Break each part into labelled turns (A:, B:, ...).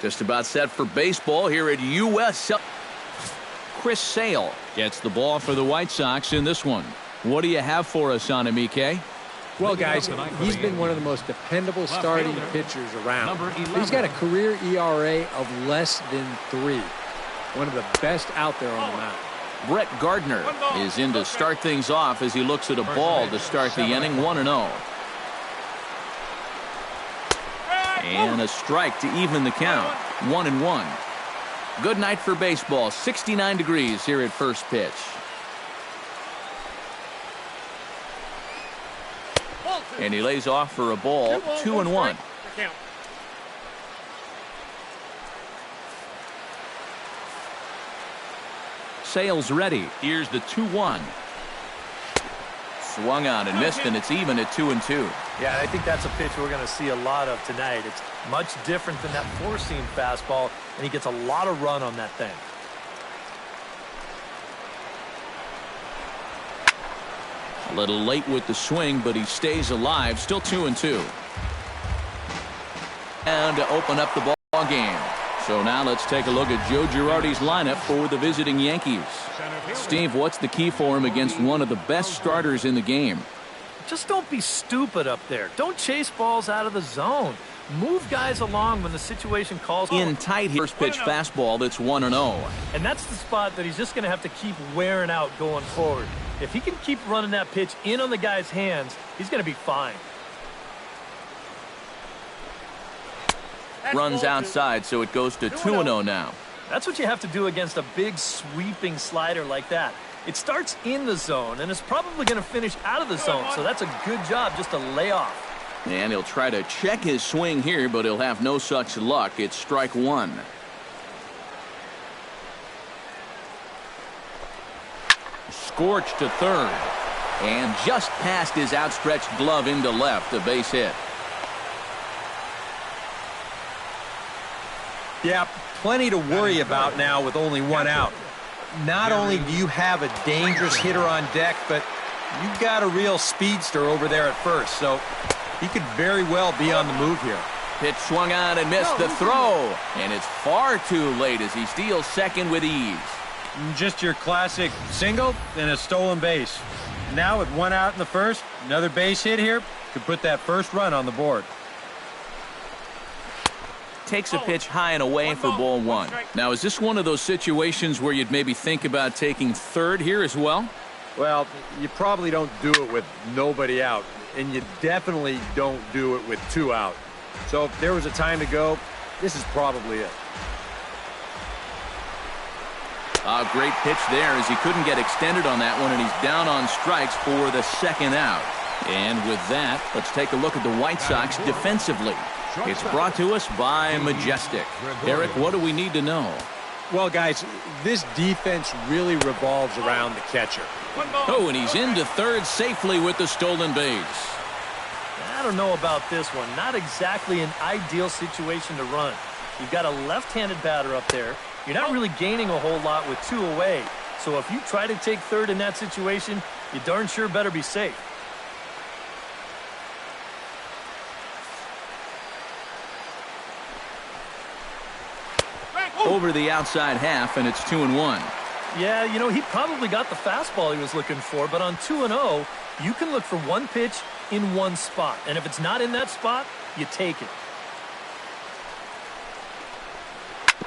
A: Just about set for baseball here at U.S. Chris Sale gets the ball for the White Sox in this one. What do you have for us on him, EK?
B: Well, guys, he's been one of the most dependable starting pitchers around. He's got a career ERA of less than 3. One of the best out there on the mound.
A: Brett Gardner is in to start things off as he looks at a ball to start the inning, 1-0. And a strike to even the count, 1-1. Good night for baseball, 69 degrees here at first pitch. And he lays off for a ball, 2-1. Sale's ready. Here's the 2-1. Swung on and missed, and it's even at 2-2.
C: Yeah, I think that's a pitch we're going to see a lot of tonight. It's much different than that four-seam fastball, and he gets a lot of run on that thing.
A: A little late with the swing, but he stays alive. Still 2-2. And to open up the ball game. So now let's take a look at Joe Girardi's lineup for the visiting Yankees. Steve, what's the key for him against one of the best starters in the game?
C: Just don't be stupid up there. Don't chase balls out of the zone. Move guys along when the situation calls.
A: In tight first pitch fastball that's 1-0.
C: And that's the spot that he's just going to have to keep wearing out going forward. If he can keep running that pitch in on the guy's hands, he's going to be fine.
A: Runs outside, so it goes to 2-0 now.
C: That's what you have to do against a big sweeping slider like that. It starts in the zone, and it's probably going to finish out of the zone, so that's a good job just to lay off.
A: And he'll try to check his swing here, but he'll have no such luck. It's strike one. Scorched to third. And just past his outstretched glove into left, a base hit.
D: Yeah, plenty to worry about now with only one out. Not only do you have a dangerous hitter on deck, but you've got a real speedster over there at first, so he could very well be on the move here.
A: Pitch swung on and missed the throw, and it's far too late as he steals second with ease.
D: Just your classic single and a stolen base. Now with one out in the first, another base hit here could put that first run on the board.
A: Takes a pitch high and away for ball one. Now, is this one of those situations where you'd maybe think about taking third here as well?
D: Well, you probably don't do it with nobody out, and you definitely don't do it with 2 out. So if there was a time to go, this is probably it.
A: A great pitch there as he couldn't get extended on that one, and he's down on strikes for the second out. And with that, let's take a look at the White Sox defensively. It's brought to us by Majestic. Eric, what do we need to know?
B: Well, guys, this defense really revolves around the catcher.
A: Oh, and he's into third safely with the stolen base.
C: I don't know about this one. Not exactly an ideal situation to run. You've got a left-handed batter up there. You're not really gaining a whole lot with 2 away. So if you try to take third in that situation, you darn sure better be safe.
A: Over the outside half, and it's 2-1.
C: Yeah, you know, he probably got the fastball he was looking for, but on 2-0, you can look for one pitch in one spot. And if it's not in that spot, you take it.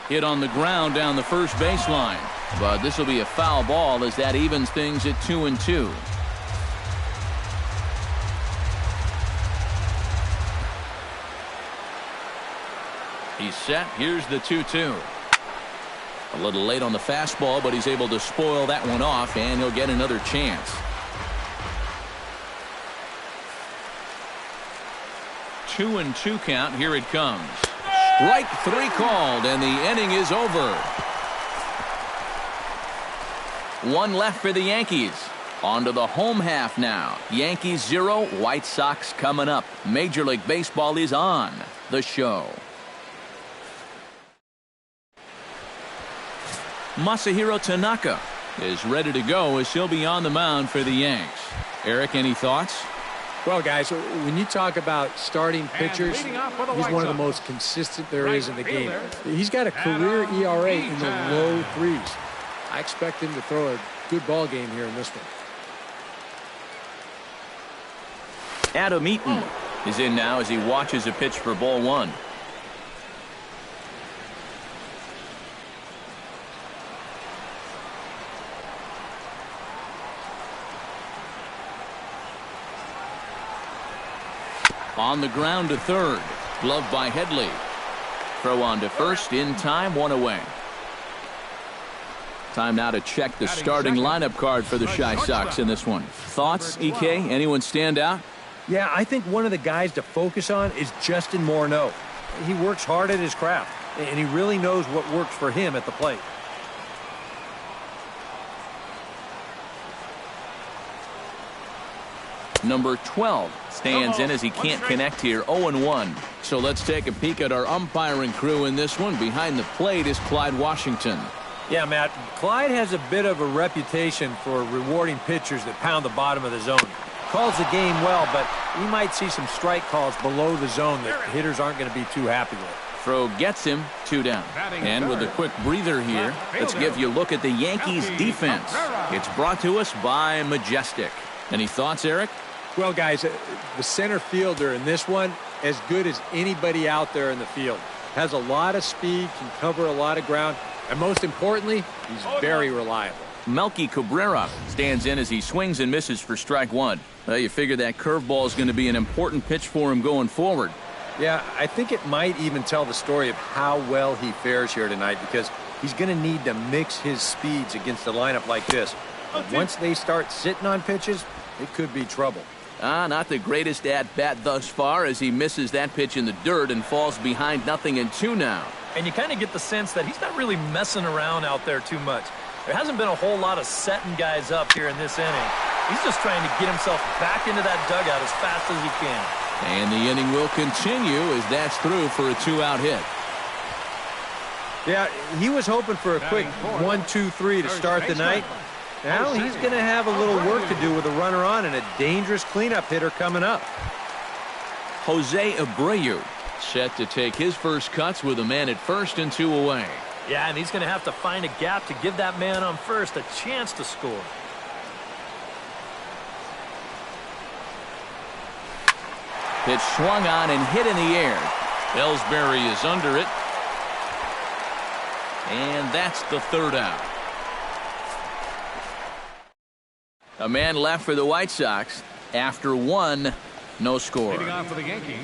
A: Hit on the ground down the first baseline. But this will be a foul ball as that evens things at 2-2. He's set. Here's the 2-2. A little late on the fastball, but he's able to spoil that one off, and he'll get another chance. 2-2 count. Here it comes. Strike 3 called, and the inning is over. 1 left for the Yankees. On to the home half now. Yankees 0, White Sox coming up. Major League Baseball is on the show. Masahiro Tanaka is ready to go as he'll be on the mound for the Yanks. Eric, any thoughts?
B: Well, guys, when you talk about starting pitchers, he's one of the most consistent there is in the game. He's got a career ERA in the low 3s. I expect him to throw a good ball game here in this one.
A: Adam Eaton is in now as he watches a pitch for ball 1. On the ground to third. Gloved by Headley. Throw on to first in time, 1 away. Time now to check the starting lineup card for the Chi Sox in this one. Thoughts, EK? Anyone stand out?
D: Yeah, I think one of the guys to focus on is Justin Morneau. He works hard at his craft, and he really knows what works for him at the plate.
A: Number 12 stands in as he can't connect here, 0-1. So let's take a peek at our umpiring crew in this one. Behind the plate is Clyde Washington.
D: Yeah, Matt, Clyde has a bit of a reputation for rewarding pitchers that pound the bottom of the zone. Calls the game well, but we might see some strike calls below the zone that hitters aren't going to be too happy with.
A: Throw gets him, 2 down. And with a quick breather here, let's give you a look at the Yankees defense. It's brought to us by Majestic. Any thoughts, Eric?
B: Well, guys, the center fielder in this one, as good as anybody out there in the field. Has a lot of speed, can cover a lot of ground, and most importantly, he's very reliable.
A: Melky Cabrera stands in as he swings and misses for strike 1. Well, you figure that curveball is going to be an important pitch for him going forward.
D: Yeah, I think it might even tell the story of how well he fares here tonight, because he's going to need to mix his speeds against a lineup like this. But once they start sitting on pitches, it could be trouble.
A: Not the greatest at-bat thus far as he misses that pitch in the dirt and falls behind 0-2 now.
C: And you kind of get the sense that he's not really messing around out there too much. There hasn't been a whole lot of setting guys up here in this inning. He's just trying to get himself back into that dugout as fast as he can.
A: And the inning will continue as that's through for a 2-out hit.
D: Yeah, he was hoping for a quick 1-2-3 to start the night. Now he's going to have a little work to do with a runner on and a dangerous cleanup hitter coming up.
A: Jose Abreu set to take his first cuts with a man at first and 2 away.
C: Yeah, and he's going to have to find a gap to give that man on first a chance to score.
A: Pitch swung on and hit in the air. Ellsbury is under it. And that's the 3rd out. A man left for the White Sox. After 1, no score.
E: Leading off for the Yankees,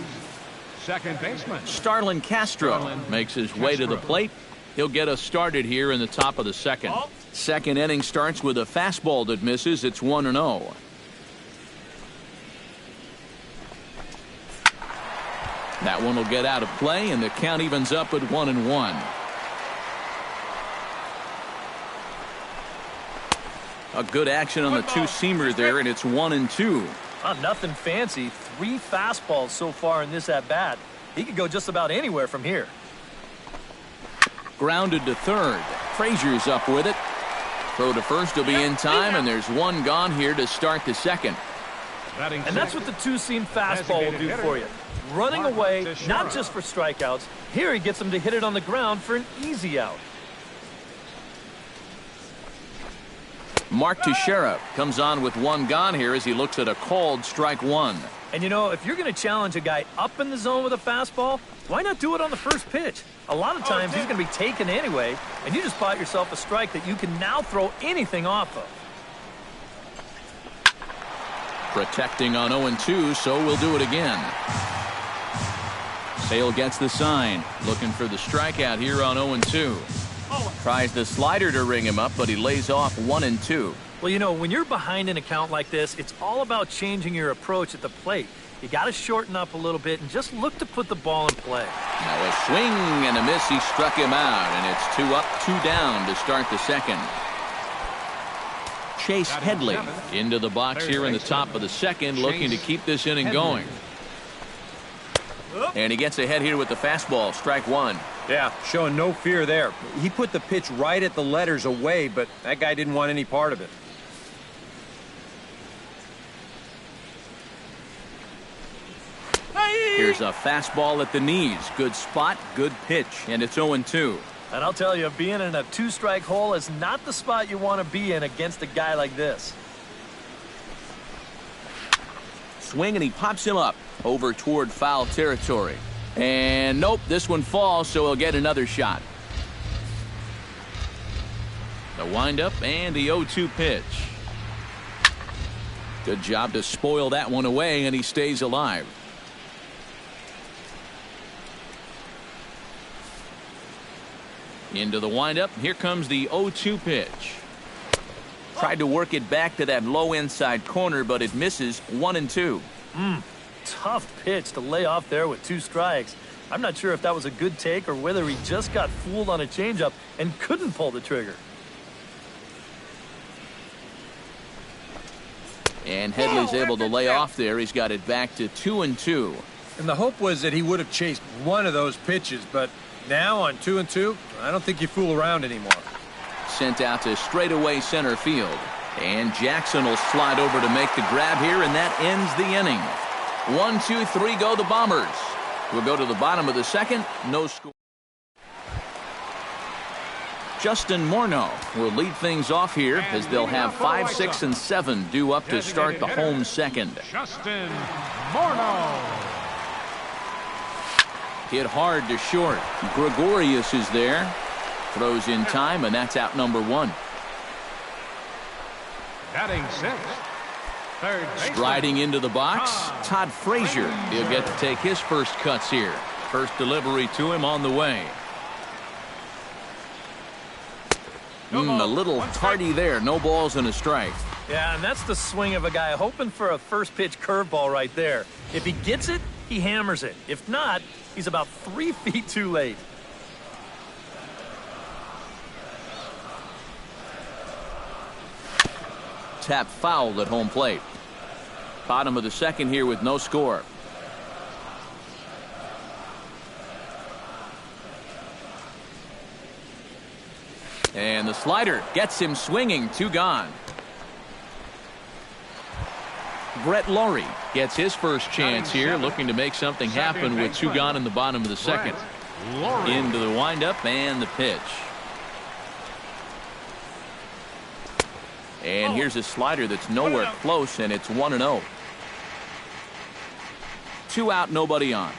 E: second baseman
A: Starlin Castro makes his way to the plate. He'll get us started here in the top of the second. Second inning starts with a fastball that misses. It's 1-0. That one will get out of play, and the count evens up at 1-1. A good action on the two-seamer there, and it's 1-2.
C: Nothing fancy. 3 fastballs so far in this at-bat. He could go just about anywhere from here.
A: Grounded to third. Frazier's up with it. Throw to first will be in time, and there's 1 gone here to start the second.
C: And that's what the two-seam fastball will do for you. Running away, not just for strikeouts. Here he gets him to hit it on the ground for an easy out.
A: Mark Teixeira comes on with 1 gone here as he looks at a called strike 1.
C: And you know, if you're going to challenge a guy up in the zone with a fastball, why not do it on the first pitch? A lot of times he's going to be taken anyway, and you just bought yourself a strike that you can now throw anything off of.
A: Protecting on 0-2, so we'll do it again. Sale gets the sign, looking for the strikeout here on 0-2. Tries the slider to ring him up, but he lays off 1-2.
C: Well, you know, when you're behind an account like this, it's all about changing your approach at the plate. You got to shorten up a little bit and just look to put the ball in play.
A: Now a swing and a miss. He struck him out, and it's 2 up, 2 down to start the second. Chase Headley into the box here in the top of the second, looking to keep this inning going. And he gets ahead here with the fastball, strike 1.
D: Yeah, showing no fear there. He put the pitch right at the letters away, but that guy didn't want any part of it.
A: Here's a fastball at the knees. Good spot, good pitch, and it's 0-2.
C: And I'll tell you, being in a two-strike hole is not the spot you want to be in against a guy like this.
A: Swing, and he pops him up over toward foul territory. And nope, this one falls, so he'll get another shot. The windup and the 0-2 pitch. Good job to spoil that one away, and he stays alive. Into the windup. Here comes the 0-2 pitch. Tried to work it back to that low inside corner, but it misses. 1-2.
C: Tough pitch to lay off there with 2 strikes. I'm not sure if that was a good take or whether he just got fooled on a changeup and couldn't pull the trigger.
A: And Headley's able to lay off there. He's got it back to 2-2.
D: And the hope was that he would have chased one of those pitches, but now on 2-2, I don't think you fool around anymore.
A: Sent out to straightaway center field. And Jackson will slide over to make the grab here, and that ends the inning. 1, 2, 3 go the Bombers. We'll go to the bottom of the second. No score. Justin Morneau will lead things off here as they'll have 5, 6, and 7 due up to start the home second.
E: Justin Morneau.
A: Hit hard to short. Gregorius is there. Throws in time, and that's out number 1.
E: Batting 6th. Third baseman.
A: Striding into the box, Todd Frazier. He'll get to take his first cuts here. First delivery to him on the way. A little tardy there. No balls and a strike.
C: Yeah, and that's the swing of a guy hoping for a first pitch curveball right there. If he gets it, he hammers it. If not, he's about 3 feet too late.
A: Tap fouled at home plate. Bottom of the second here with no score. And the slider gets him swinging. 2 gone. Brett Laurie gets his first chance here, looking to make something happen with 2 gone in the bottom of the second. Into the windup and the pitch. And here's a slider that's nowhere close, and it's 1-0. 2 out, nobody on.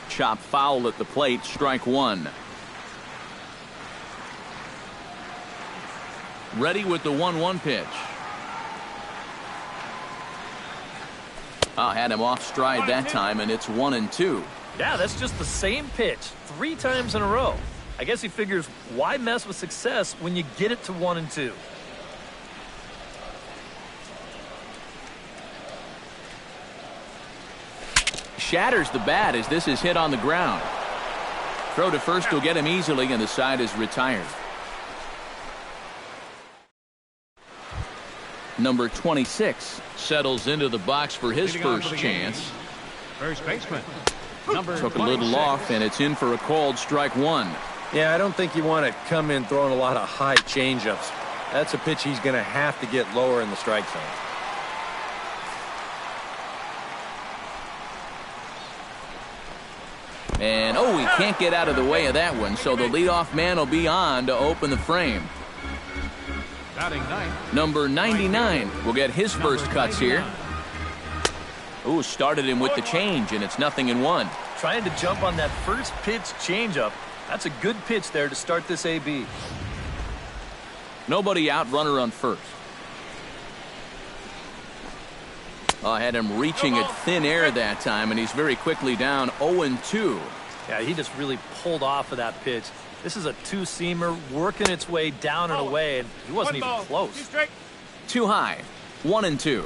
A: Chop foul at the plate, strike 1. Ready with the 1-1 pitch. Had him off stride that time, and it's 1-2.
C: Yeah, that's just the same pitch 3 times in a row. I guess he figures, why mess with success when you get it to 1-2?
A: Shatters the bat as this is hit on the ground. Throw to first will get him easily, and the side is retired. Number 26 settles into the box for his first chance.
E: First baseman.
A: Took a little off, and it's in for a called strike 1.
D: Yeah, I don't think you want to come in throwing a lot of high changeups. That's a pitch he's going to have to get lower in the strike zone.
A: And, he can't get out of the way of that one, so the leadoff man will be on to open the frame.
E: Batting 9th.
A: Number 99 will get his first cuts here. Started him with the change, and it's 0-1.
C: Trying to jump on that first pitch changeup. That's a good pitch there to start this AB.
A: Nobody out, runner on first. Had him reaching at thin air that time, and he's very quickly down 0-2.
C: Yeah, he just really pulled off of that pitch. This is a 2-seamer working its way down and away, and he wasn't even close.
A: Too high, 1-2.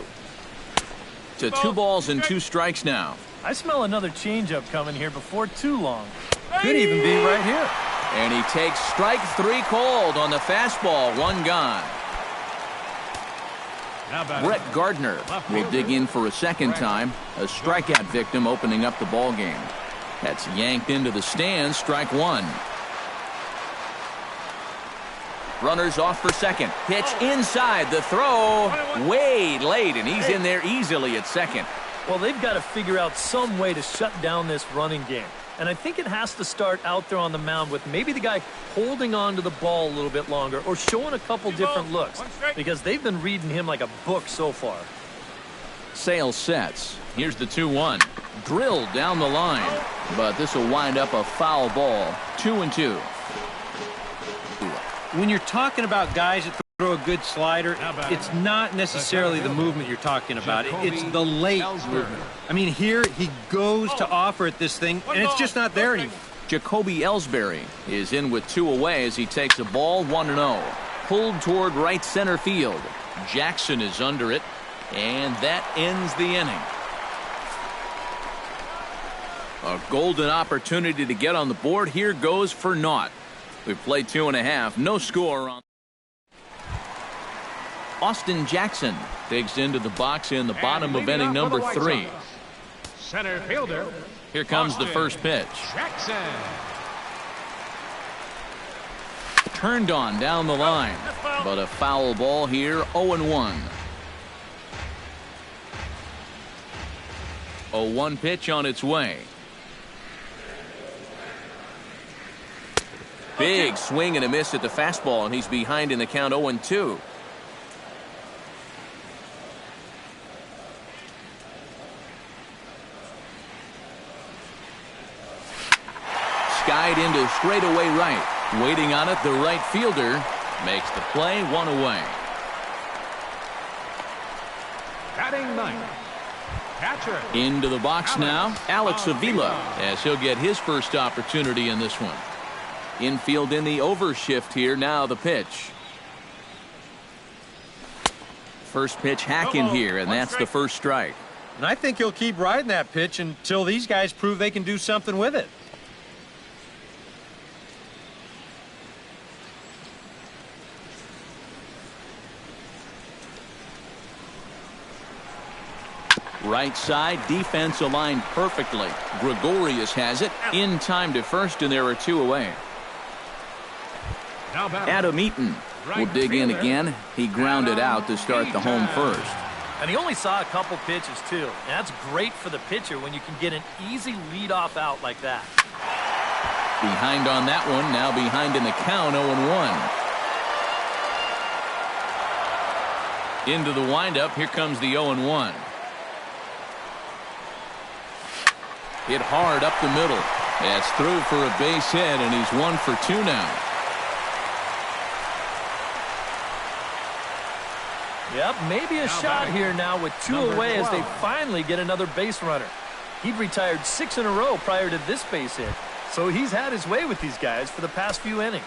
A: To 2 balls and 2 strikes now.
C: I smell another changeup coming here before too long.
D: Could even be right here.
A: And he takes strike 3 called on the fastball. 1 gone. Brett Gardner will dig in for a second time. A strikeout victim opening up the ball game. That's yanked into the stands. Strike 1. Runners off for second. Pitch inside. The throw way late, and he's in there easily at second.
C: Well, they've got to figure out some way to shut down this running game. And I think it has to start out there on the mound with maybe the guy holding on to the ball a little bit longer or showing a couple different looks, because they've been reading him like a book so far.
A: Sale sets. Here's the 2-1. Drilled down the line, but this will wind up a foul ball. 2-2.
D: When you're talking about guys that throw a good slider, it's not necessarily the movement you're talking about. It's the late movement. I mean, here he goes to offer at this thing, and it's just not there anymore.
A: Jacoby Ellsbury is in with 2 away as he takes a ball 1-0. Pulled toward right center field. Jackson is under it, and that ends the inning. A golden opportunity to get on the board. Here goes for naught. We've played 2.5. No score on. Austin Jackson digs into the box in the bottom of inning number 3.
E: Center fielder.
A: Here comes the first pitch.
E: Jackson.
A: Turned on down the line, but a foul ball here. 0-1. 0-1 pitch on its way. Big swing and a miss at the fastball, and he's behind in the count. 0-2. Skied into straightaway right. Waiting on it, the right fielder makes the play. 1 away.
E: Batting ninth. Catcher.
A: Into the box now, Alex Avila, as he'll get his first opportunity in this one. Infield in the overshift here. Now the pitch. First pitch hack in here, and that's the first strike.
D: And I think he'll keep riding that pitch until these guys prove they can do something with it.
A: Right side, defense aligned perfectly. Gregorius has it in time to first, and there are 2 away. Adam Eaton will dig in again. He grounded out to start the home first.
C: And he only saw a couple pitches, too. And that's great for the pitcher when you can get an easy leadoff out like that.
A: Behind on that one, now behind in the count. 0-1. Into the windup, here comes the 0-1. Hit hard up the middle. That's through for a base hit, and he's 1 for 2 now.
C: Yep, maybe a shot here now with 2 away as they finally get another base runner. He'd retired 6 in a row prior to this base hit, so he's had his way with these guys for the past few innings.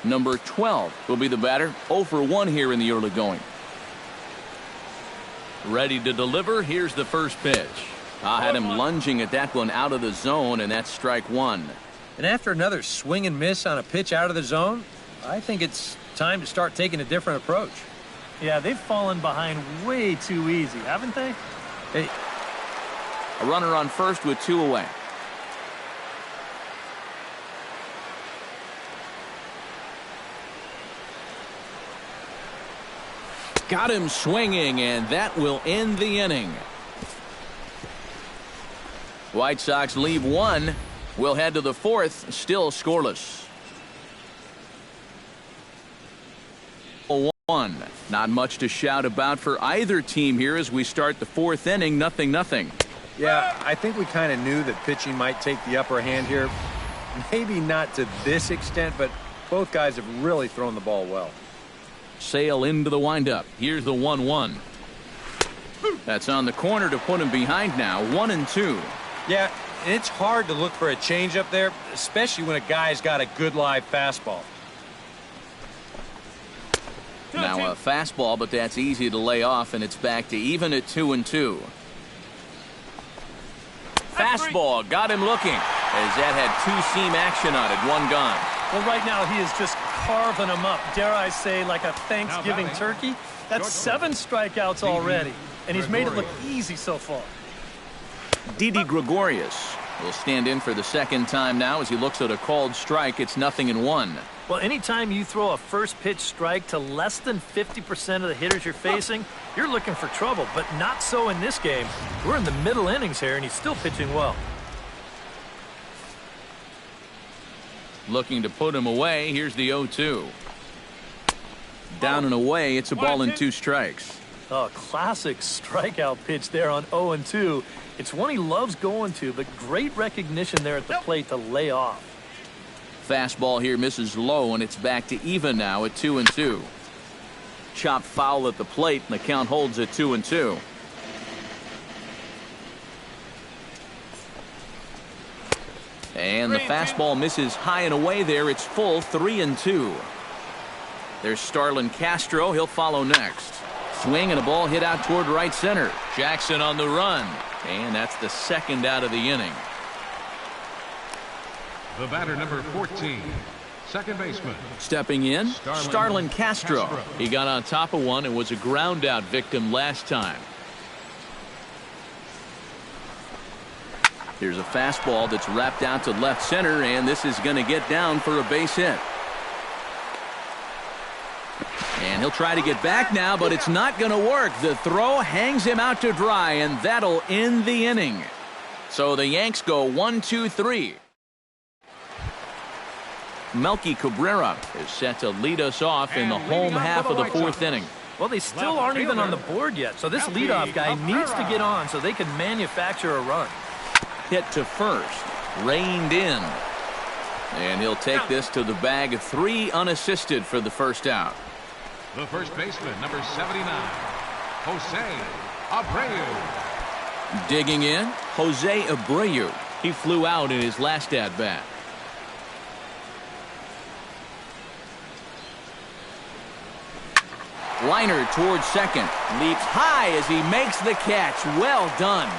A: Number 12 will be the batter. 0 for 1 here in the early going. Ready to deliver. Here's the first pitch. I had him lunging at that one out of the zone, and that's strike 1.
D: And after another swing and miss on a pitch out of the zone, I think it's time to start taking a different approach.
C: Yeah, they've fallen behind way too easy, haven't they?
D: Hey,
A: a runner on first with 2 away. Got him swinging, and that will end the inning. White Sox leave 1. We'll head to the 4th, still scoreless. 0-1. Not much to shout about for either team here as we start the 4th inning. 0-0.
D: Yeah, I think we kind of knew that pitching might take the upper hand here. Maybe not to this extent, but both guys have really thrown the ball well.
A: Sale into the windup. Here's the 1-1. That's on the corner to put him behind now. 1-2.
D: Yeah, it's hard to look for a changeup there, especially when a guy's got a good live fastball.
A: Now a fastball, but that's easy to lay off, and it's back to even at 2-2. Fastball got him looking as that had 2-seam action on it. 1 gone.
C: Well, right now he is just carving them up. Dare I say, like a Thanksgiving turkey? That's 7 strikeouts already, and he's made it look easy so far.
A: Didi Gregorius Will stand in for the second time now as he looks at a called strike. It's 0-1.
C: Well, anytime you throw a first pitch strike to less than 50% of the hitters you're facing, you're looking for trouble, but not so in this game. We're in the middle innings here, and he's still pitching well.
A: Looking to put him away. Here's the 0-2. Down and away. It's a ball and 2 strikes.
C: Oh, classic strikeout pitch there on 0-2. It's one he loves going to, but great recognition there at the plate to lay off.
A: Fastball here misses low, and it's back to even now at 2-2. Chopped foul at the plate, and the count holds at 2-2. And the fastball misses high and away there. It's full, 3-2. There's Starlin Castro. He'll follow next. Swing and a ball hit out toward right center. Jackson on the run. And that's the second out of the inning.
E: The batter, number 14, second baseman.
A: Stepping in, Starlin Castro. He got on top of one and was a ground out victim last time. Here's a fastball that's wrapped out to left center, and this is going to get down for a base hit. And he'll try to get back now, but it's not going to work. The throw hangs him out to dry, and that'll end the inning. So the Yanks go 1-2-3. Melky Cabrera is set to lead us off in the home half of the fourth inning.
C: Well, they still aren't even on the board yet, so this leadoff guy needs to get on so they can manufacture a run.
A: Hit to first, reined in. And he'll take this to the bag, 3 unassisted for the first out.
E: The first baseman, number 79, Jose Abreu.
A: Digging in, Jose Abreu. He flew out in his last at-bat. Liner towards second. Leaps high as he makes the catch. Well done.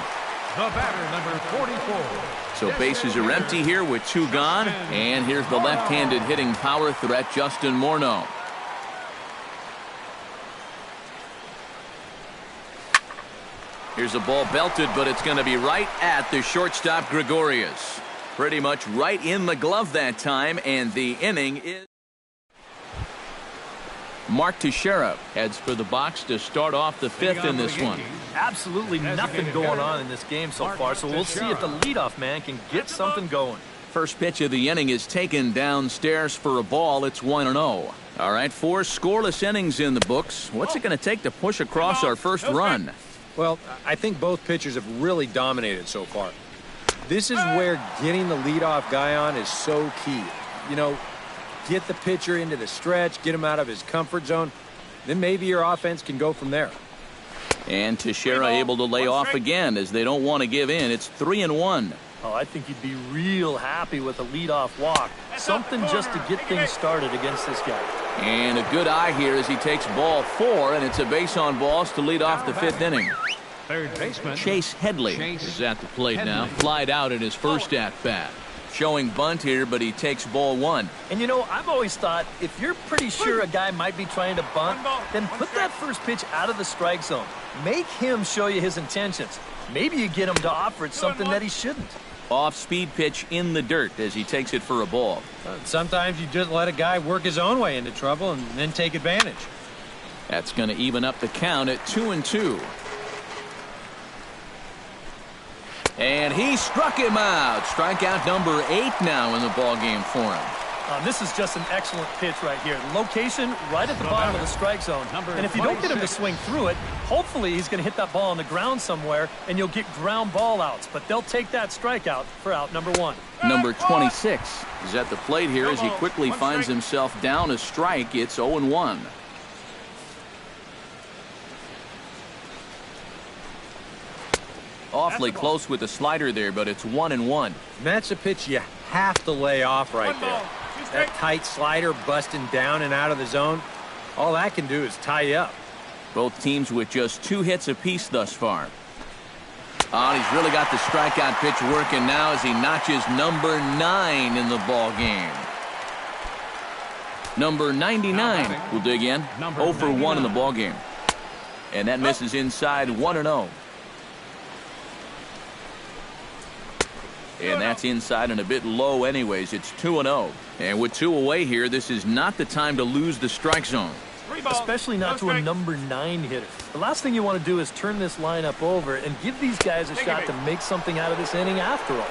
E: The batter, number 44.
A: So bases are empty here with 2 gone. And here's the left-handed hitting power threat, Justin Morneau. Here's a ball belted, but it's going to be right at the shortstop, Gregorius. Pretty much right in the glove that time, and the inning is... Mark Teixeira heads for the box to start off the 5th in this one.
C: Absolutely nothing going on in this game so far, so we'll see if the leadoff man can get something going.
A: First pitch of the inning is taken downstairs for a ball. It's 1-0. All right, 4 scoreless innings in the books. What's it going to take to push across our first run?
D: Well, I think both pitchers have really dominated so far. This is where getting the leadoff guy on is so key. You know, get the pitcher into the stretch, get him out of his comfort zone, then maybe your offense can go from there.
A: And Teixeira able to lay off again as they don't want to give in. It's 3-1.
C: Oh, I think you'd be real happy with a leadoff walk. Something just to get things started against this guy.
A: And a good eye here as he takes ball 4, and it's a base on balls to lead off the 5th inning.
E: Third baseman,
A: Chase Headley is at the plate now. Flied out in his first at-bat. Showing bunt here, but he takes ball 1.
C: And you know, I've always thought if you're pretty sure a guy might be trying to bunt, then put that first pitch out of the strike zone. Make him show you his intentions. Maybe you get him to offer it something that he shouldn't.
A: Off-speed pitch in the dirt as he takes it for a ball.
D: Sometimes you just let a guy work his own way into trouble and then take advantage.
A: That's going to even up the count at 2-2. And he struck him out. Strikeout number 8 now in the ballgame for him.
C: This is just an excellent pitch right here. Location right at the bottom of the strike zone. And if you don't get him to swing through it, hopefully he's going to hit that ball on the ground somewhere, and you'll get ground ball outs. But they'll take that strikeout for out number 1.
A: Number 26 is at the plate here as he quickly finds himself down a strike. It's 0-1. Awfully close with the slider there, but it's 1-1.
D: That's a pitch you have to lay off right there. That tight slider busting down and out of the zone, all that can do is tie you up.
A: Both teams with just 2 hits apiece thus far. Oh, and he's really got the strikeout pitch working now as he notches number 9 in the ball game. Number 99 will dig in. 0 for 1 in the ball game. And that misses inside, 1-0. And that's inside and a bit low anyways. It's 2-0. And with 2 away here, this is not the time to lose the strike zone.
C: Especially not to a number 9 hitter. The last thing you want to do is turn this lineup over and give these guys a shot to make something out of this inning after all.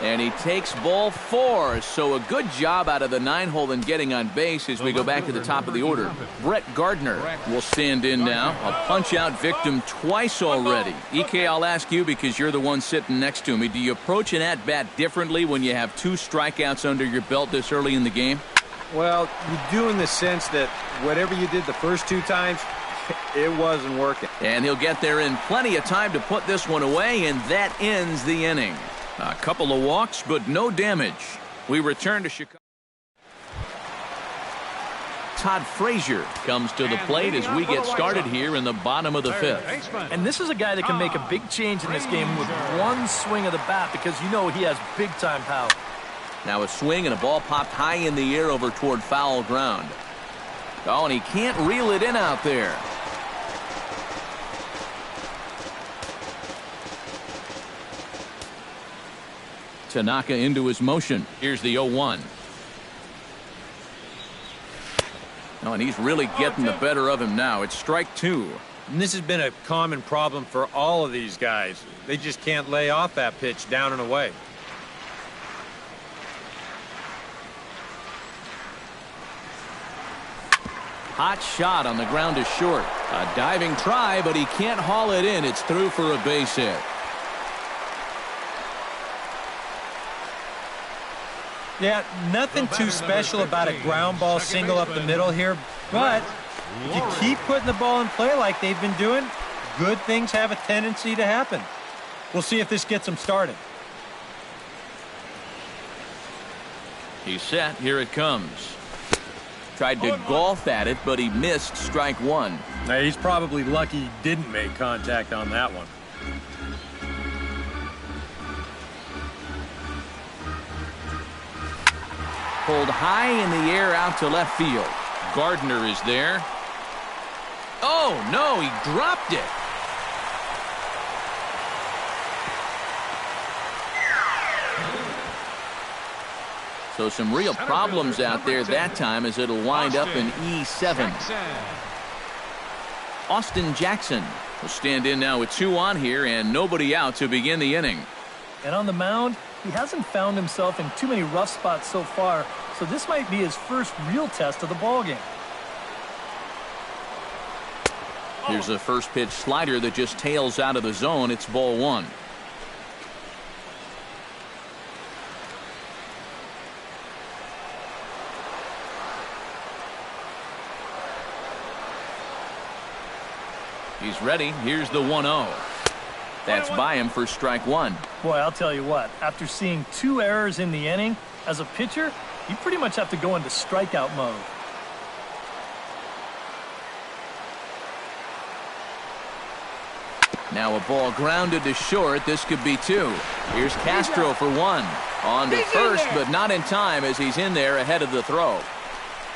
A: And he takes ball 4, so a good job out of the 9-hole in getting on base as we go back to the top of the order. Brett Gardner will stand in now. A punch-out victim twice already. EK, I'll ask you because you're the one sitting next to me. Do you approach an at-bat differently when you have 2 strikeouts under your belt this early in the game?
D: Well, you do in the sense that whatever you did the first 2 times, it wasn't working.
A: And he'll get there in plenty of time to put this one away, and that ends the inning. A couple of walks, but no damage. We return to Chicago. Todd Frazier comes to the plate as we get started here in the bottom of the 5th.
C: And this is a guy that can make a big change in this game with one swing of the bat because you know he has big-time power.
A: Now a swing and a ball popped high in the air over toward foul ground. Oh, and he can't reel it in out there. Tanaka into his motion. Here's the 0-1. Oh, and he's really getting the better of him now. It's strike 2.
D: And this has been a common problem for all of these guys. They just can't lay off that pitch down and away.
A: Hot shot on the ground is short. A diving try, but he can't haul it in. It's through for a base hit.
D: Yeah, nothing too special about a ground ball single up the middle here, but if you keep putting the ball in play like they've been doing, good things have a tendency to happen. We'll see if this gets them started.
A: He's set. Here it comes. Tried to golf at it, but he missed strike 1.
D: Now, he's probably lucky he didn't make contact on that one.
A: Pulled high in the air out to left field. Gardner is there. Oh, no, he dropped it. So some real problems out there that time as it'll wind up in E7. Austin Jackson will stand in now with 2 on here and nobody out to begin the inning.
C: And on the mound, he hasn't found himself in too many rough spots so far, so this might be his first real test of the ballgame.
A: Here's a first pitch slider that just tails out of the zone. It's ball 1. He's ready. Here's the 1-0. That's by him for strike 1.
C: Boy, I'll tell you what, after seeing 2 errors in the inning, as a pitcher, you pretty much have to go into strikeout mode.
A: Now a ball grounded to short. This could be 2. Here's Castro for 1. On to first, but not in time as he's in there ahead of the throw.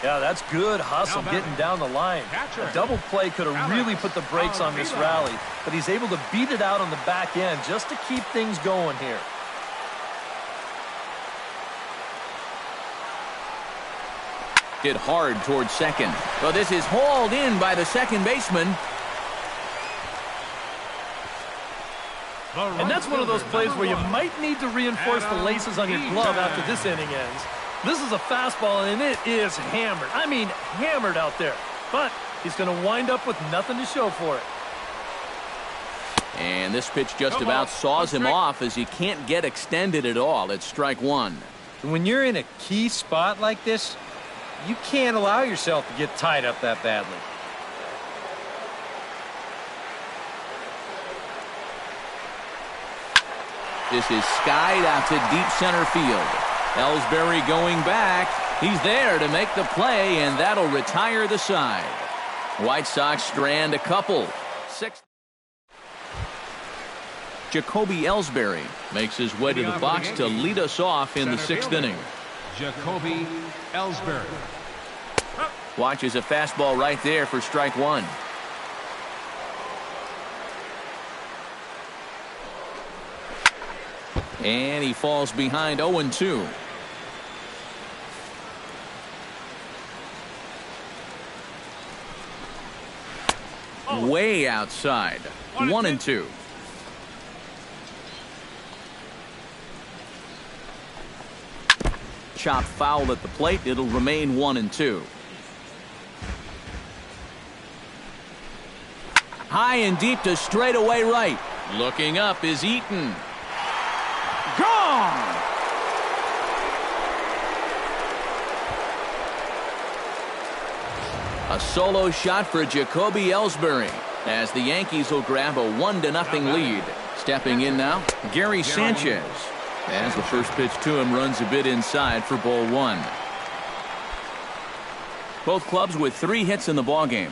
C: Yeah, that's good hustle getting down the line. A double play could have really put the brakes on this rally, but he's able to beat it out on the back end just to keep things going here.
A: Hit hard towards second. Well, this is hauled in by the second baseman.
C: And that's one of those plays where you might need to reinforce the laces on your glove after this inning ends. This is a fastball, and it is hammered. I mean, hammered out there. But he's going to wind up with nothing to show for it.
A: And this pitch just about saws him off as he can't get extended at all. It's strike 1.
D: When you're in a key spot like this, you can't allow yourself to get tied up that badly.
A: This is skied out to deep center field. Ellsbury going back. He's there to make the play, and that'll retire the side. White Sox strand a couple. 6. Jacoby Ellsbury makes his way to the box to lead us off in the 6th inning.
E: Jacoby Ellsbury.
A: Watches a fastball right there for strike 1. And he falls behind 0-2. Way outside. 1-2. Chop foul at the plate. It'll remain 1-2. High and deep to straightaway right. Looking up is Eaton. Gone! A solo shot for Jacoby Ellsbury as the Yankees will grab a 1-0 lead. Stepping in now, Gary Sanchez, as the first pitch to him runs a bit inside for ball 1. Both clubs with 3 hits in the ballgame.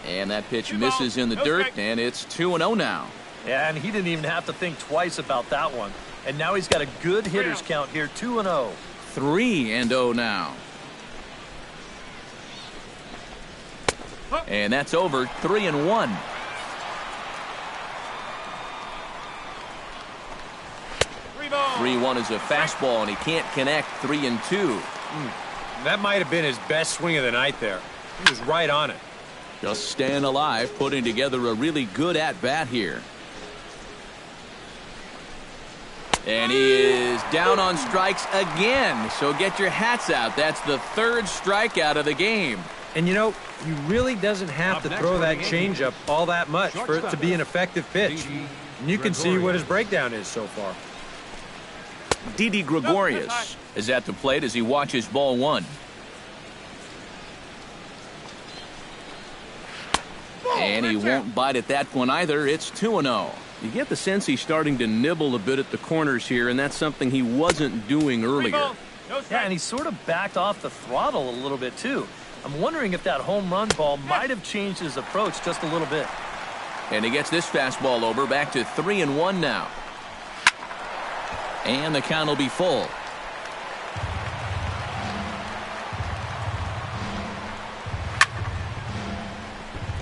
A: And that pitch misses in the dirt, and it's 2-0 now.
C: Yeah, and he didn't even have to think twice about that one. And now he's got a good hitters count here, 2-0.
A: 3-0 now. And that's over. 3-1. Three 3-1 is a fastball, and he can't connect. 3-2.
D: That might have been his best swing of the night there. He was right on it.
A: Just staying alive, putting together a really good at-bat here. And he is down on strikes again. So get your hats out. That's the 3rd strikeout of the game.
D: And, you know, he really doesn't have to throw that changeup all that much for it to be an effective pitch. And you can see what his breakdown is so far.
A: Didi Gregorius is at the plate as he watches ball 1. And he won't bite at that one either. It's 2-0. You get the sense he's starting to nibble a bit at the corners here, and that's something he wasn't doing earlier.
C: Yeah, and he sort of backed off the throttle a little bit, too. I'm wondering if that home run ball might have changed his approach just a little bit.
A: And he gets this fastball over, back to 3-1 now. And the count will be full.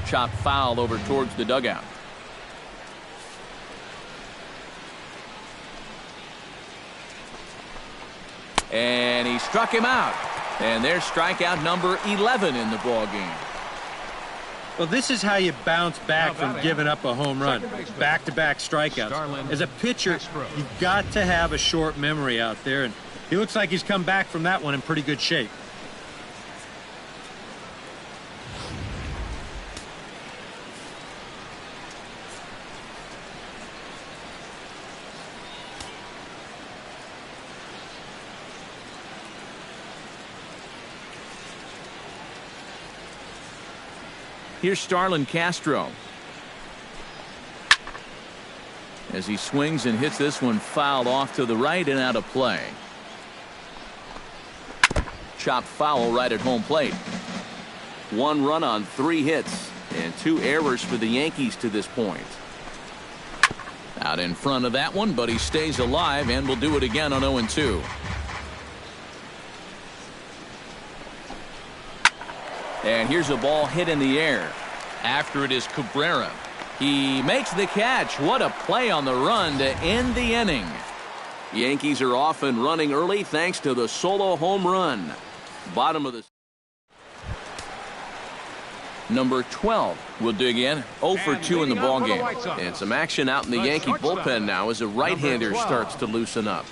A: Chop foul over towards the dugout. And he struck him out. And there's strikeout number 11 in the ball game.
D: Well, this is how you bounce back from giving up a home run. Back-to-back strikeouts. As a pitcher, you've got to have a short memory out there, and he looks like he's come back from that one in pretty good shape.
A: Here's Starlin Castro. As he swings and hits this one fouled off to the right and out of play. Chopped foul right at home plate. 1 run on 3 hits and 2 errors for the Yankees to this point. Out in front of that one, but he stays alive and will do it again on 0-2. And here's a ball hit in the air. After it is Cabrera. He makes the catch. What a play on the run to end the inning. Yankees are off and running early thanks to the solo home run. Bottom of the number 12 will dig in. 0 for 2 in the ballgame. And some action out in the Yankee bullpen now as a right-hander starts to loosen up.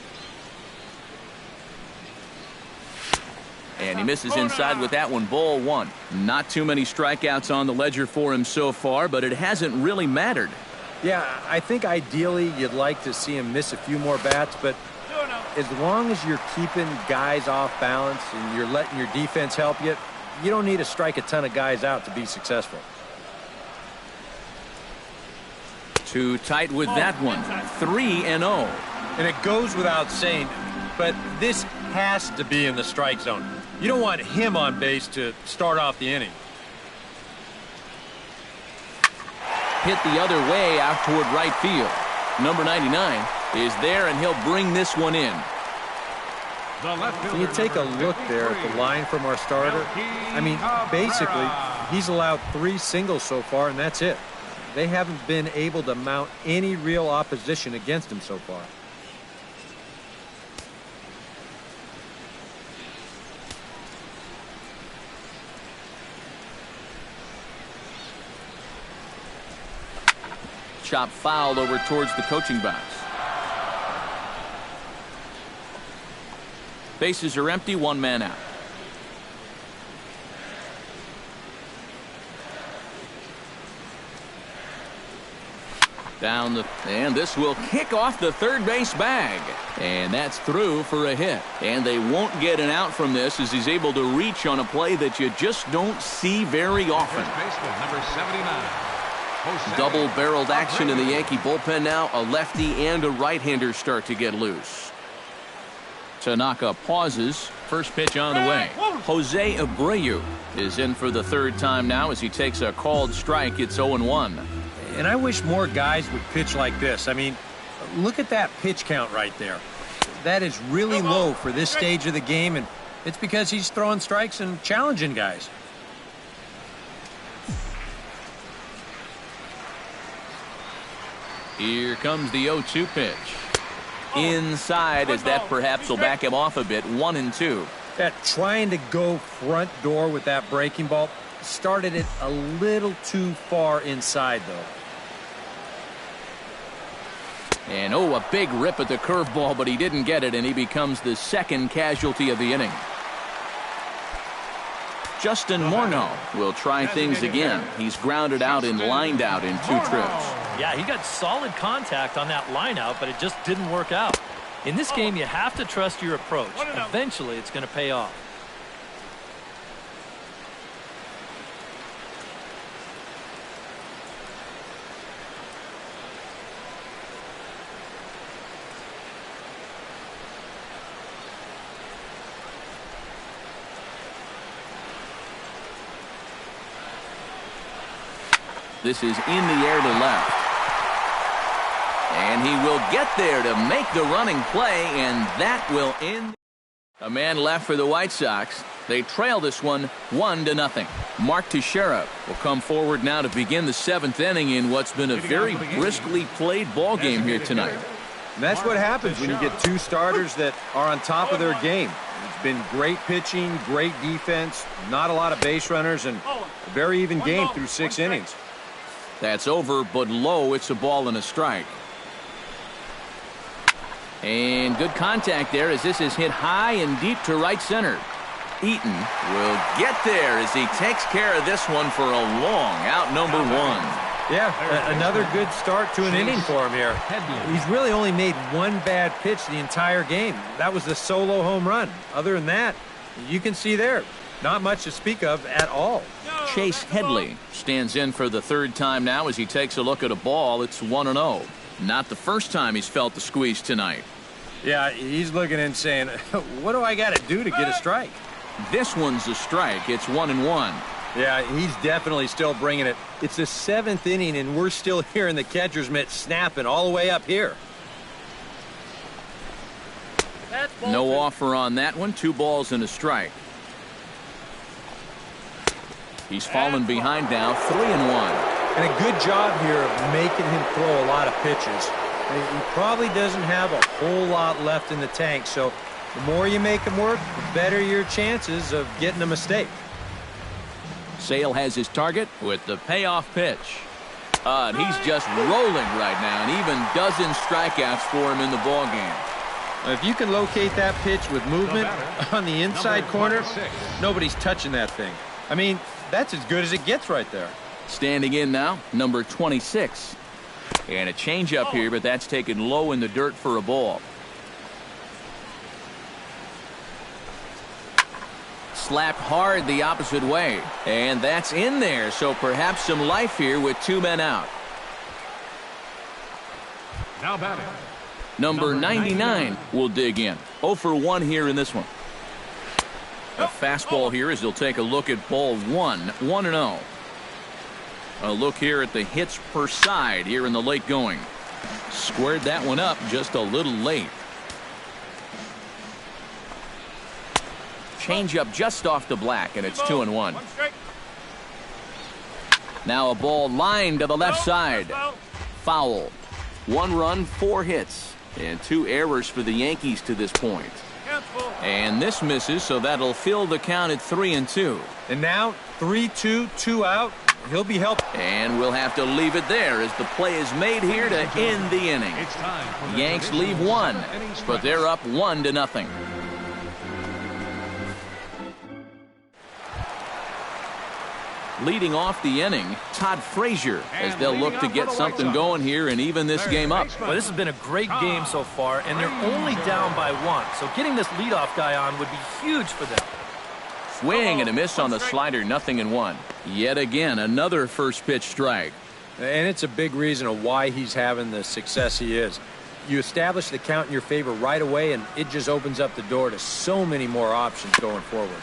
A: And he misses inside with that one. Ball 1. Not too many strikeouts on the ledger for him so far, but it hasn't really mattered.
D: Yeah, I think ideally you'd like to see him miss a few more bats, but as long as you're keeping guys off balance and you're letting your defense help you, you don't need to strike a ton of guys out to be successful.
A: Too tight with that one. 3-0.
D: And it goes without saying, but this has to be in the strike zone. You don't want him on base to start off the inning.
A: Hit the other way out toward right field. Number 99 is there, and he'll bring this one in.
D: Can you take a look there at the line from our starter? I mean, basically, he's allowed 3 singles so far, and that's it. they haven't been able to mount any real opposition against him so far.
A: Chop foul over towards the coaching box. Bases are empty, one man out. And this will kick off the third base bag. And that's through for a hit. And they won't get an out from this as he's able to reach on a play that you just don't see very often.
E: Number 79.
A: Double-barreled action in the Yankee bullpen now. A lefty and a right-hander start to get loose. Tanaka pauses. First pitch on the way. Jose Abreu is in for the third time now as he takes a called strike. It's 0-1.
D: And I wish more guys would pitch like this. I mean, look at that pitch count right there. That is really low for this stage of the game, and it's because he's throwing strikes and challenging guys.
A: Here comes the 0-2 pitch. Inside, as that perhaps will back him off a bit. 1-2.
D: That trying to go front door with that breaking ball started it a little too far inside, though.
A: And a big rip at the curveball, but he didn't get it, and he becomes the second casualty of the inning. Justin Morneau will try things again. He's grounded out and lined out in 2 trips.
C: Yeah, he got solid contact on that line out, but it just didn't work out. In this game, you have to trust your approach. Eventually, it's going to pay off.
A: This is in the air to left. And he will get there to make the running play, and that will end. A man left for the White Sox. They trail this one 1-0. Mark Teixeira will come forward now to begin the 7th inning in what's been a very briskly played ball game here tonight.
D: And that's what happens when you get 2 starters that are on top of their game. It's been great pitching, great defense, not a lot of base runners, and a very even game through 6 innings.
A: That's over, but low. It's a ball and a strike. And good contact there as this is hit high and deep to right center. Eaton will get there as he takes care of this one for a long out, number 1.
D: Yeah, another good start to an inning for him here. He's really only made 1 bad pitch the entire game. That was the solo home run. Other than that, you can see there, not much to speak of at all.
A: Chase Headley stands in for the 3rd time now as he takes a look at a ball. It's 1-0. Not the first time he's felt the squeeze tonight.
D: Yeah, he's looking and saying, what do I got to do to get a strike?
A: This one's a strike. It's 1-1.
D: Yeah, he's definitely still bringing it. It's the 7th inning, and we're still hearing the catcher's mitt snapping all the way up here.
A: No offer on that one. 2 balls and a strike. He's fallen behind now, 3-1.
D: And a good job here of making him throw a lot of pitches. He probably doesn't have a whole lot left in the tank, so the more you make him work, the better your chances of getting a mistake.
A: Sale has his target with the payoff pitch. And he's just rolling right now, and even dozen strikeouts for him in the ballgame.
D: If you can locate that pitch with movement on the inside corner, nobody's touching that thing. I mean, that's as good as it gets right there.
A: Standing in now, number 26. And a changeup here, but that's taken low in the dirt for a ball. Slapped hard the opposite way. And that's in there, so perhaps some life here with 2 men out.
E: Now batting.
A: Number 99 will dig in. 0 for 1 here in this one. A fastball here as he'll take a look at ball 1. 1-0. A look here at the hits per side here in the late going. Squared that one up just a little late. Change up just off the black, and it's 2-1. Now a ball lined to the left side. Foul. 1 run, 4 hits, and 2 errors for the Yankees to this point. And this misses, so that'll fill the count at 3-2.
D: And now 3-2, 2 out. He'll be helped.
A: And we'll have to leave it there as the play is made here to end the inning. Yanks leave 1, but they're up 1-0. Leading off the inning, Todd Frazier, as they'll look to get something going here and even this game up.
C: Well, this has been a great game so far, and they're only down by 1. So getting this leadoff guy on would be huge for them.
A: Swing and a miss on the slider, 0-1. Yet again, another first pitch strike.
D: And it's a big reason of why he's having the success he is. You establish the count in your favor right away, and it just opens up the door to so many more options going forward.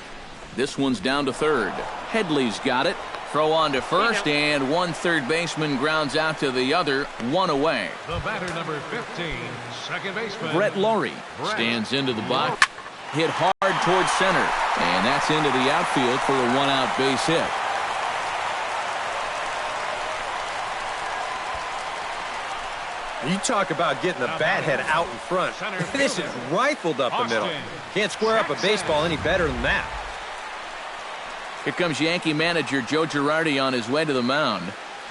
A: This one's down to third. Headley's got it. Throw on to first, and one third baseman grounds out to the other, 1 away.
E: The batter, number 15, second baseman
A: Brett Laurie stands into the box. Hit hard towards center, and that's into the outfield for a 1-out base hit.
D: You talk about getting the bat head out in front. This is rifled up the middle. Can't square up a baseball any better than that.
A: Here comes Yankee manager Joe Girardi on his way to the mound.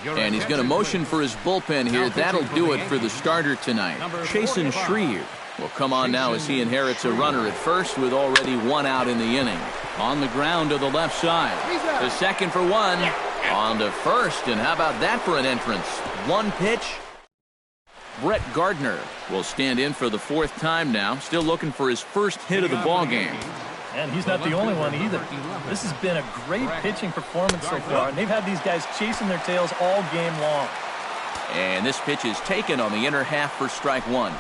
A: And he's going to motion for his bullpen here. That'll do it for the starter tonight. Chasen Shreve will come on now as he inherits a runner at first with already 1 out in the inning. On the ground to the left side. The second for 1. On to first, and how about that for an entrance? 1 pitch. Brett Gardner will stand in for the 4th time now, still looking for his first hit of the ball game.
C: And he's not the only one either. This has been a great pitching performance so far, and they've had these guys chasing their tails all game long.
A: And this pitch is taken on the inner half for strike 1.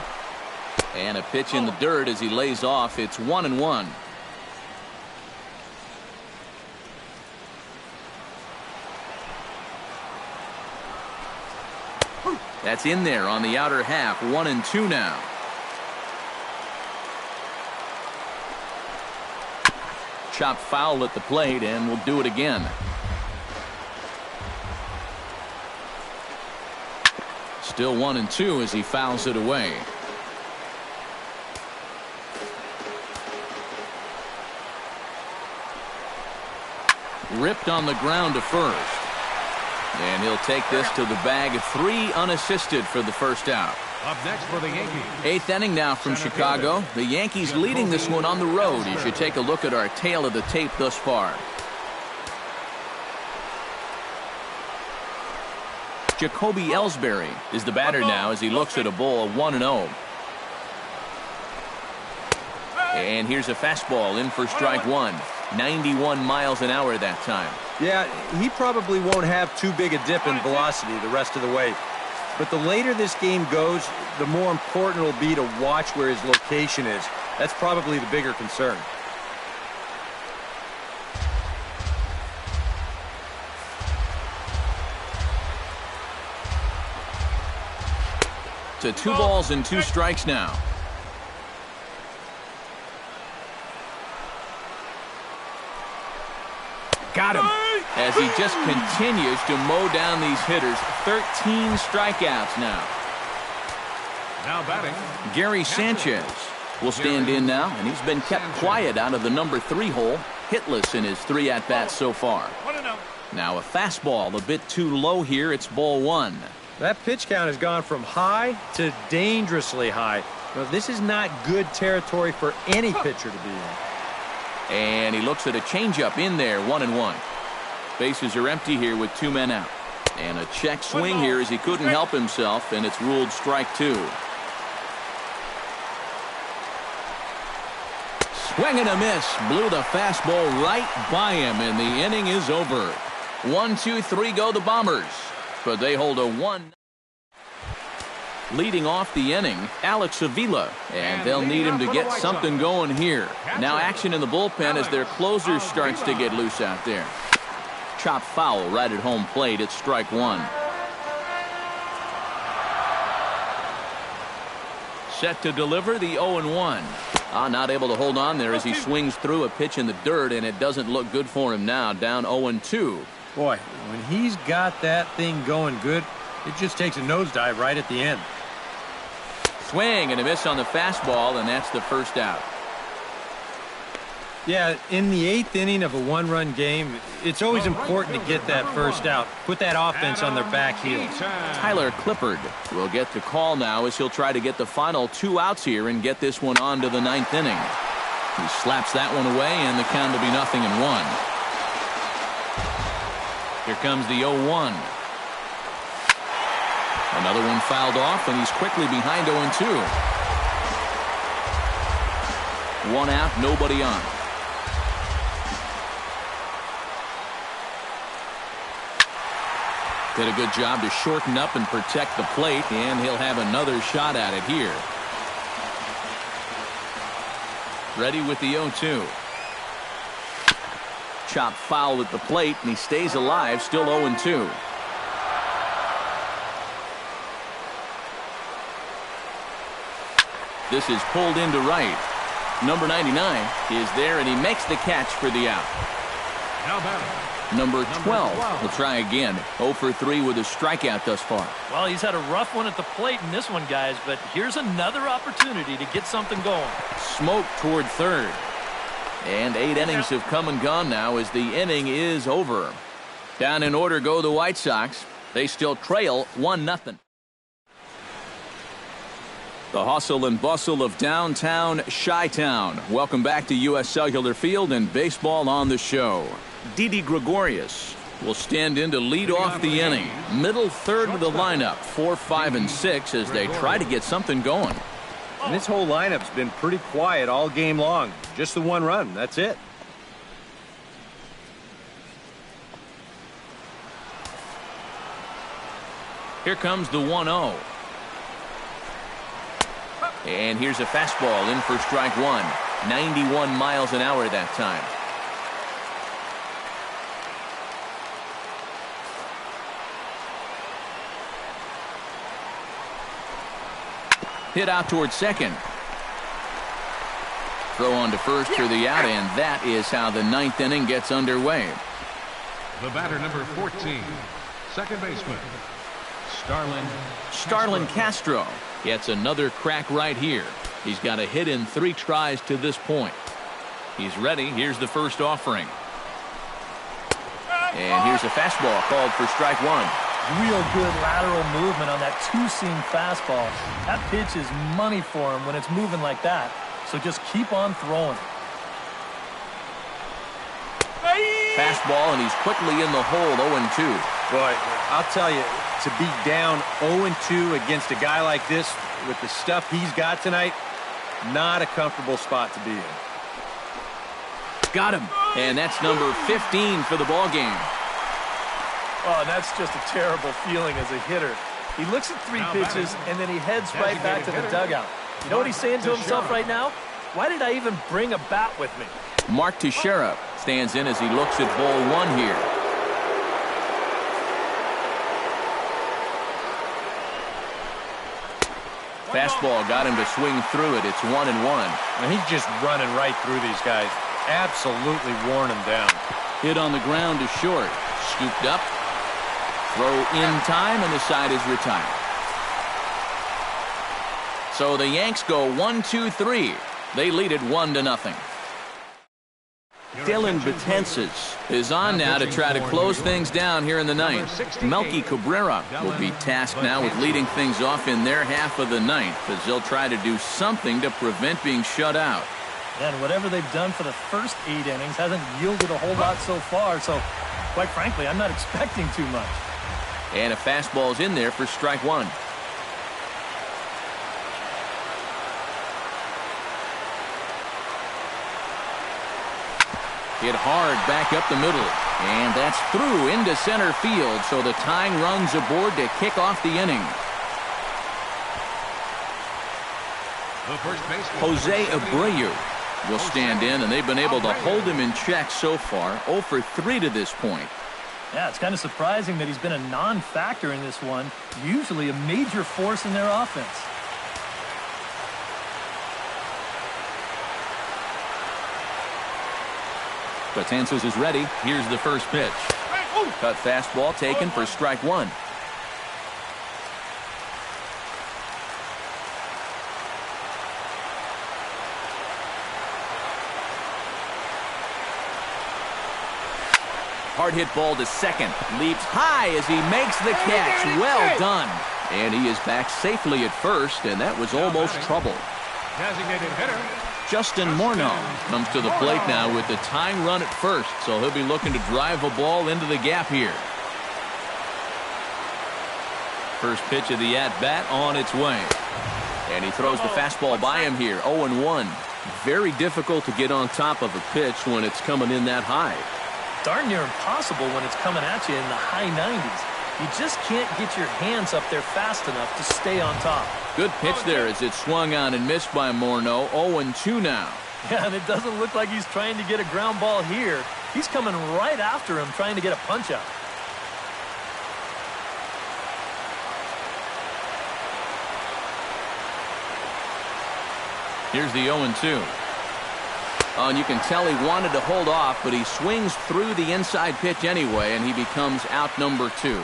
A: And a pitch in the dirt as he lays off. It's 1-1. That's in there on the outer half. 1-2 now. Chop foul at the plate, and we'll do it again. Still 1-2 as he fouls it away. Ripped on the ground to first. And he'll take this to the bag. 3 unassisted for the first out.
E: Up next for the Yankees.
A: 8th inning now from Chicago. The Yankees leading this one on the road. You should take a look at our tail of the tape thus far. Jacoby Ellsbury is the batter now as he looks at a ball 1-0. And here's a fastball in for strike 1. 91 miles an hour that time.
D: Yeah, he probably won't have too big a dip in velocity the rest of the way. But the later this game goes, the more important it'll be to watch where his location is. That's probably the bigger concern.
A: To 2 balls and 2 strikes now. Got him. As he just continues to mow down these hitters. 13 strikeouts now.
E: Now batting,
A: Gary Sanchez will stand in now, and he's been kept quiet out of the number 3 hole. Hitless in his 3 at-bats so far. Now a fastball a bit too low here. It's ball 1.
D: That pitch count has gone from high to dangerously high. Now, this is not good territory for any pitcher to be in.
A: And he looks at a changeup in there, 1-1. Bases are empty here with 2 men out. And a check swing here as he couldn't help himself, and it's ruled strike 2. Swing and a miss. Blew the fastball right by him, and the inning is over. 1, 2, 3 go the Bombers. But they hold a 1. Leading off the inning, Alex Avila, and they'll need him to get something going here. Now action in the bullpen as their closer starts to get loose out there. Chop foul right at home plate. It's strike 1. Set to deliver the 0-1. Not able to hold on there as he swings through a pitch in the dirt, and it doesn't look good for him now. Down 0-2.
D: Boy, when he's got that thing going good, it just takes a nosedive right at the end.
A: Swing and a miss on the fastball, and that's the first out.
D: Yeah, in the 8th inning of a one-run game, it's always important to get that first out. Put that offense on their back heels.
A: Tyler Clippard will get the call now as he'll try to get the final 2 outs here and get this one on to the 9th inning. He slaps that one away, and the count will be 0-1. Here comes the 0-1. Another one fouled off, and he's quickly behind 0-2. 1 out, nobody on. Did a good job to shorten up and protect the plate, and he'll have another shot at it here. Ready with the 0-2. Chop foul at the plate, and he stays alive, still 0-2. This is pulled into right. Number 99 is there, and he makes the catch for the out.
E: Now batting.
A: Number 12 will try again. 0 for 3 with a strikeout thus far.
C: Well, he's had a rough one at the plate in this one, guys, but here's another opportunity to get something going.
A: Smoke toward third. And 8 innings have come and gone now as the inning is over. Down in order go the White Sox. They still trail 1-0. The hustle and bustle of downtown Chi-Town. Welcome back to U.S. Cellular Field and baseball on the show. Didi Gregorius will stand in to lead off the inning. Middle third of the lineup, 4, 5, and 6 as they try to get something going.
D: And this whole lineup's been pretty quiet all game long. Just the 1 run, that's it.
A: Here comes the 1-0. And here's a fastball in for strike 1. 91 miles an hour that time. Hit out towards second. Throw on to first for the out, and that is how the 9th inning gets underway.
E: The batter, number 14, second baseman,
A: Starlin Castro gets another crack right here. He's got a hit in 3 tries to this point. He's ready. Here's the first offering. And here's a fastball called for strike 1.
C: Real good lateral movement on that 2-seam fastball. That pitch is money for him when it's moving like that. So just keep on throwing.
A: Fastball, and he's quickly in the hole, 0-2.
D: Boy, I'll tell you, to be down 0-2 against a guy like this with the stuff he's got tonight, not a comfortable spot to be in.
A: Got him. And that's number 15 for the ball game.
C: Oh, that's just a terrible feeling as a hitter. He looks at 3 pitches, and then he heads right back to the dugout. You know what he's saying to himself right now? Why did I even bring a bat with me?
A: Mark Teixeira stands in as he looks at ball 1 here. Fastball got him to swing through it. It's 1-1.
D: And he's just running right through these guys. Absolutely worn them down.
A: Hit on the ground to short. Scooped up. Throw in time, and the side is retired. So the Yanks go 1-2-3. They lead it 1-0. Dylan Betances is on now to try to close things down here in the 9th. Melky Cabrera will be tasked now with leading things off in their half of the 9th as they'll try to do something to prevent being shut out.
C: And whatever they've done for the first 8 innings hasn't yielded a whole lot so far, so quite frankly, I'm not expecting too much.
A: And a fastball's in there for strike 1. Hit hard back up the middle. And that's through into center field, so the tying run's aboard to kick off the inning.
E: the first baseman,
A: Jose Abreu will stand in, and they've been able to hold him in check so far. 0 for 3 to this point.
C: Yeah, it's kind of surprising that he's been a non-factor in this one. Usually a major force in their offense.
A: Betances is ready. Here's the first pitch. Cut fastball taken for strike one. Hard hit ball to second. Leaps high as he makes the catch. Well done. And he is back safely at first, and that was almost trouble.
E: Designated hitter.
A: Justin Morneau comes to the plate now with the tying run at first, so he'll be looking to drive a ball into the gap here. First pitch of the at-bat on its way. And he throws the fastball by him here, 0-1. Very difficult to get on top of a pitch when it's coming in that high.
C: Darn near impossible when it's coming at you in the high 90s. You just can't get your hands up there fast enough to stay on top.
A: Good pitch there as it swung on and missed by Morneau. 0-2 now.
C: Yeah, and it doesn't look like he's trying to get a ground ball here. He's coming right after him, trying to get a punch out.
A: Here's the 0-2. Oh, and you can tell he wanted to hold off, but he swings through the inside pitch anyway, and he becomes out number 2.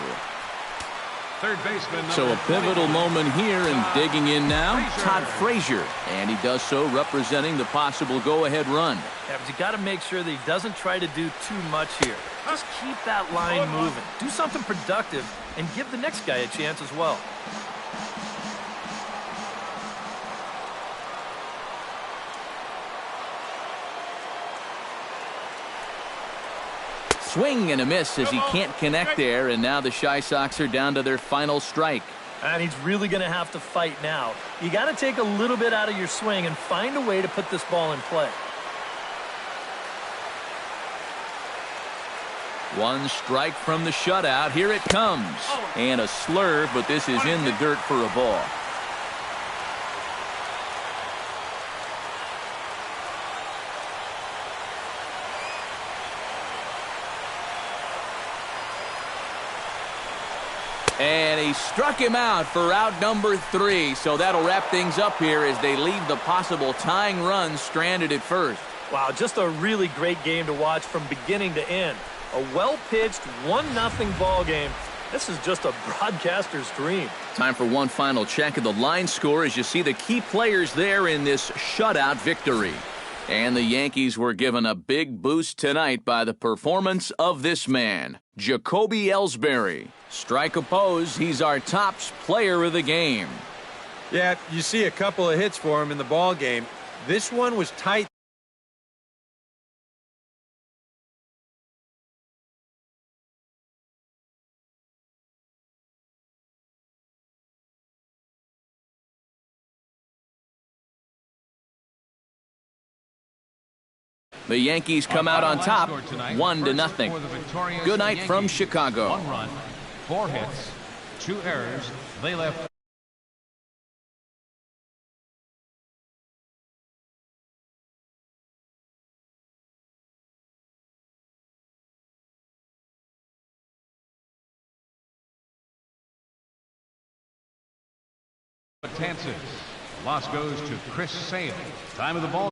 E: Third baseman.
A: So a pivotal moment here, and digging in now, Todd Frazier. And he does so representing the possible go-ahead run.
C: Yeah, but you got to make sure that he doesn't try to do too much here. Just keep that line moving. Do something productive, and give the next guy a chance as well.
A: Swing and a miss as he can't connect there, and now the Chi Sox are down to their final strike.
C: And he's really going to have to fight now. You got to take a little bit out of your swing and find a way to put this ball in play.
A: One strike from the shutout. Here it comes. And a slurve, but this is in the dirt for a ball. And he struck him out for out number 3. So that'll wrap things up here as they leave the possible tying run stranded at first.
C: Wow, just a really great game to watch from beginning to end. A well-pitched 1-0 ball game. This is just a broadcaster's dream.
A: Time for one final check of the line score as you see the key players there in this shutout victory. And the Yankees were given a big boost tonight by the performance of this man, Jacoby Ellsbury. Strike oppose, he's our top player of the game.
D: Yeah, you see a couple of hits for him in the ball game. This one was tight.
A: The Yankees come out on top, 1-0. Good night from Chicago.
E: 1 run, 4 hits, 2 errors. They left Betances. Loss goes to Chris Sale. Time of the ball.